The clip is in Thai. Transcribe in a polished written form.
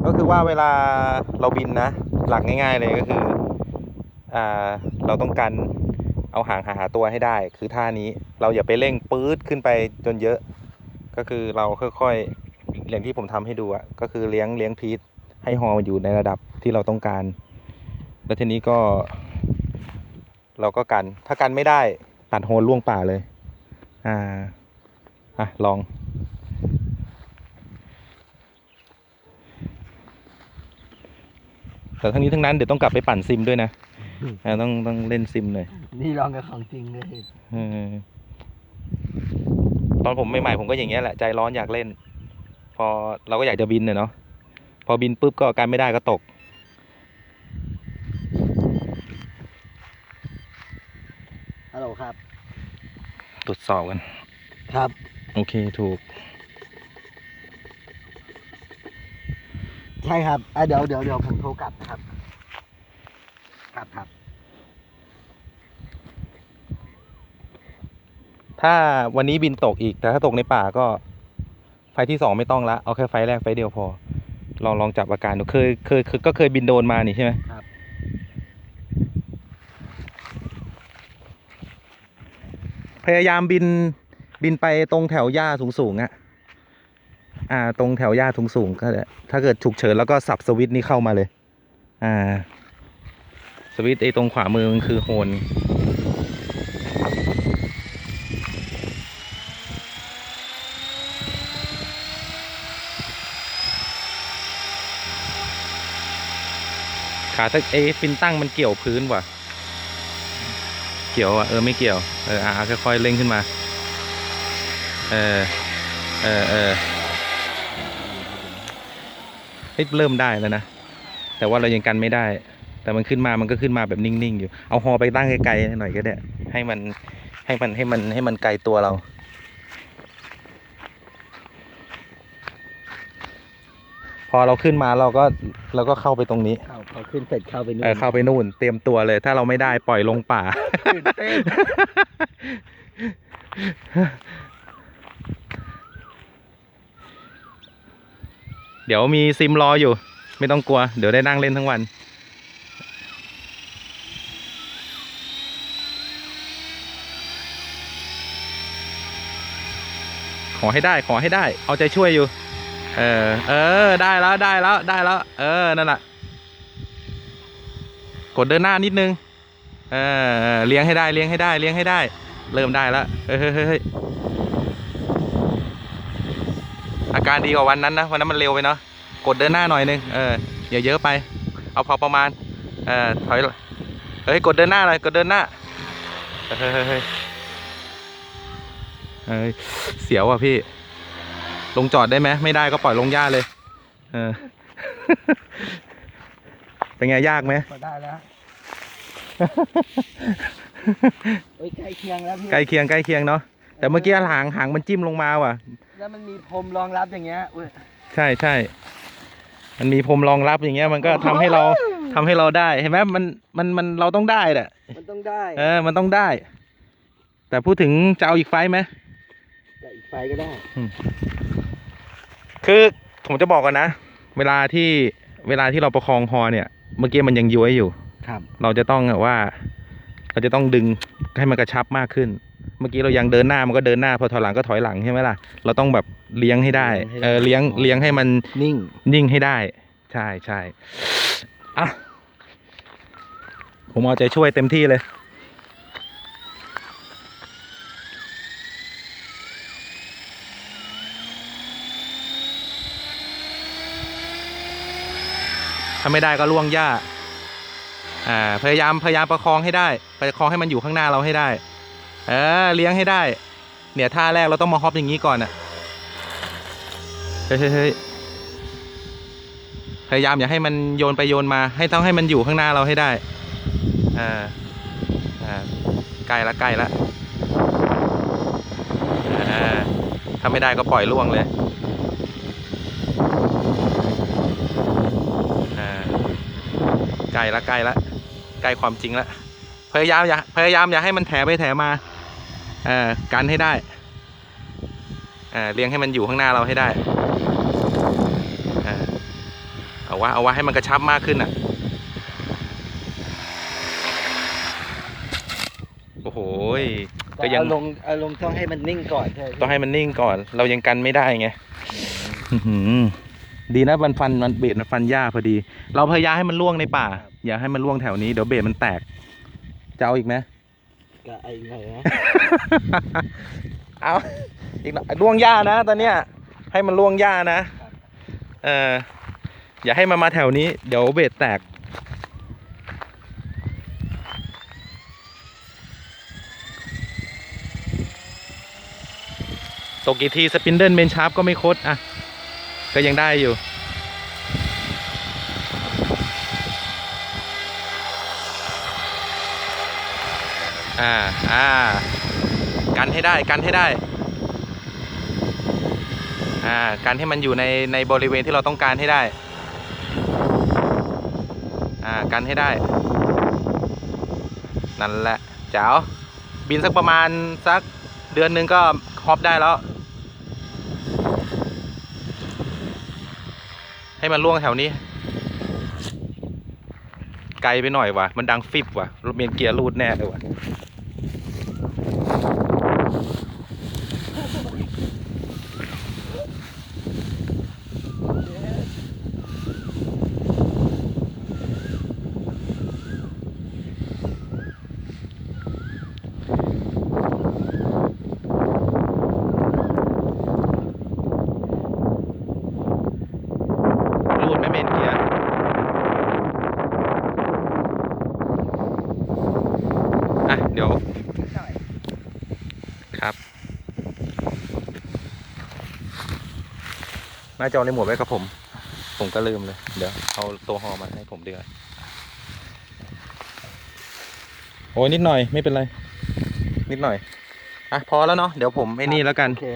ก็คือว่าเวลาเราบินนะหลักง่ายๆเลยก็คือเราต้องการเอาหางหาตัวให้ได้คือท่านี้เราอย่าไปเร่งปื๊ดขึ้นไปจนเยอะก็คือเราค่อยๆอย่างที่ผมทำให้ดูอะก็คือเลี้ยงพีทให้ฮอมันอยู่ในระดับที่เราต้องการแล้วทีนี้ก็เราก็กันถ้ากันไม่ได้ตัดโฮล่วงป่าเลยลองแต่ทั้งนี้ทั้งนั้นเดี๋ยวต้องกลับไปปั่นซิมด้วยนะต้องเล่นซิมหน่อยนี่ลองกับของจริงเลยตอนผมใหม่ๆผมก็อย่างเงี้ยแหละใจร้อนอยากเล่นพอเราก็อยากจะบินเนาะพอบินปุ๊บก็การไม่ได้ก็ตกฮัลโหลครับตรวจสอบกันครับโอเคถูกใช่ครับเดี๋ยวผมโทรกลับนะครับครับถ้าวันนี้บินตกอีกแต่ถ้าตกในป่าก็ไฟที่2ไม่ต้องละเอาแค่ไฟแรกไฟเดียวพอลองจับอาการดูเคยบินโดนมานี่ใช่ไหมครับพยายามบินไปตรงแถวหญ้าสูงตรงแถวหญ้าสูงก็ถ้าเกิดฉุกเฉินแล้วก็สับสวิตช์นี้เข้ามาเลยสวิตช์ตรงขวามือมันคือโฮนขาฟินตั้งมันเกี่ยวพื้นว่ะเกี่ยวอ่ะไม่เกี่ยวค่อยๆเร่งขึ้นมาเริ่มได้แล้วนะแต่ว่าเรายังกันไม่ได้แต่มันขึ้นมามันก็ขึ้นมาแบบนิ่งๆอยู่เอาฮอไปตั้งไกลๆหน่อยก็ได้ให้มันไกลตัวเราพอเราขึ้นมาเราก็เข้าไปตรงนี้พอขึ้นเสร็จเข้าไปนู่นเข้าไปนู่นเตรียมตัวเลยถ้าเราไม่ได้ปล่อยลงป่าเดี๋ยวมีซิมรออยู่ไม่ต้องกลัวเดี๋ยวได้นั่งเล่นทั้งวันขอให้ได้เอาใจช่วยอยู่ได้แล้วนั่นแหละกดเดินหน้านิดนึงเลี้ยงให้ได้เริ่มได้แล้วเฮ้ยอาการดีกว่าวันนั้นนะวันนั้นมันเร็วไปเนาะกดเดินหน้าหน่อยนึงอย่าเยอะไปเอาพอประมาณถอยกดเดินหน้าเลยกดเดินหน้าเสียวอ่ะพี่ลงจอดได้ไหมไม่ได้ก็ปล่อยลงหญ้าเลยเป็นไงยากไหมได้แล้วใกล้เคียงแล้วพี่ใกล้เคียงเนาะแต่เมื่อกี้หางมันจิ้มลงมาว่ะแล้วมันมีพรมรองรับอย่างเงี้ยใช่มันมีพรมรองรับอย่างเงี้ยมันก็ทำให้เราได้เห็นไหมมันเราต้องได้แหละมันต้องได้มันต้องได้แต่พูดถึงจะเอาอีกไฟไหมอีกไฟก็ได้คือผมจะบอกกันนะเวลาที่เราประคองฮอเนี่ยเมื่อกี้มันยังย้วยอยู่ครับเราจะต้องว่าเราจะต้องดึงให้มันกระชับมากขึ้นเมื่อกี้เรายังเดินหน้ามันก็เดินหน้าพอถอยหลังก็ถอยหลังใช่ไหมล่ะเราต้องแบบเลี้ยงให้ได้เลี้ยงให้มันนิ่งให้ได้ใช่อ่ะผมเอาใจช่วยเต็มที่เลยถ้าไม่ได้ก็ล่วงหญ้าพยายามประคองให้ได้ประคองให้มันอยู่ข้างหน้าเราให้ได้เลี้ยงให้ได้เนี่ยท่าแรกเราต้องมาฮอปอย่างนี้ก่อนเฮ้ยพยายามอย่าให้มันโยนไปโยนมาต้องให้มันอยู่ข้างหน้าเราให้ได้ใกล้ละถ้าไม่ได้ก็ปล่อยล่วงเลยใกล้ละใกล้ความจริงละพยายามอย่าให้มันแถไปแถมากันให้ได้เลี้ยงให้มันอยู่ข้างหน้าเราให้ได้ เอาว่าให้มันกระชับมากขึ้นอ่ะโอ้โหก็ยัง เอาลงต้องให้มันนิ่งก่อนใช่ไหม ต้องให้มันนิ่งก่อน เรายังกันไม่ได้ไงอื้อหือดีนะมันเบสมันฟันหญ้าพอดี เราพยายามให้มันล่วงในป่า อย่าให้มันล่วงแถวนี้เดี๋ยวเบสมันแตกจะเอาอีกไหม ก็ไอ้ไงนะ เอาอีกหน่อยล่วงหญ้านะตอนเนี้ยให้มันล่วงหญ้านะอย่าให้มันมาแถวนี้เดี๋ยวเบสแตกตกกี่ทีสปินเดิลเมนชาร์ปก็ไม่คดอ่ะก็ยังได้อยู่กันให้ได้กันให้ได้กันให้มันอยู่ในบริเวณที่เราต้องการให้ได้กันให้ได้นั่นแหละเจ๋วบินสักประมาณสักเดือนหนึ่งก็ฮอปได้แล้วให้มันล่วงแถวนี้ไกลไปหน่อยว่ะมันดังฟิบว่ะรถเมล์เกียร์รูดแน่เลยว่ะรูดไม่เมนเกียร์เดี๋ยวครับหน้าจอในหมวดไว้กับผมก็ลืมเลยเดี๋ยวเอาตัวฮอมาให้ผมดีกว่าโอ้ยนิดหน่อยไม่เป็นไรนิดหน่อยพอแล้วเนาะเดี๋ยวผมไอ้นี่แล้วกัน โอเค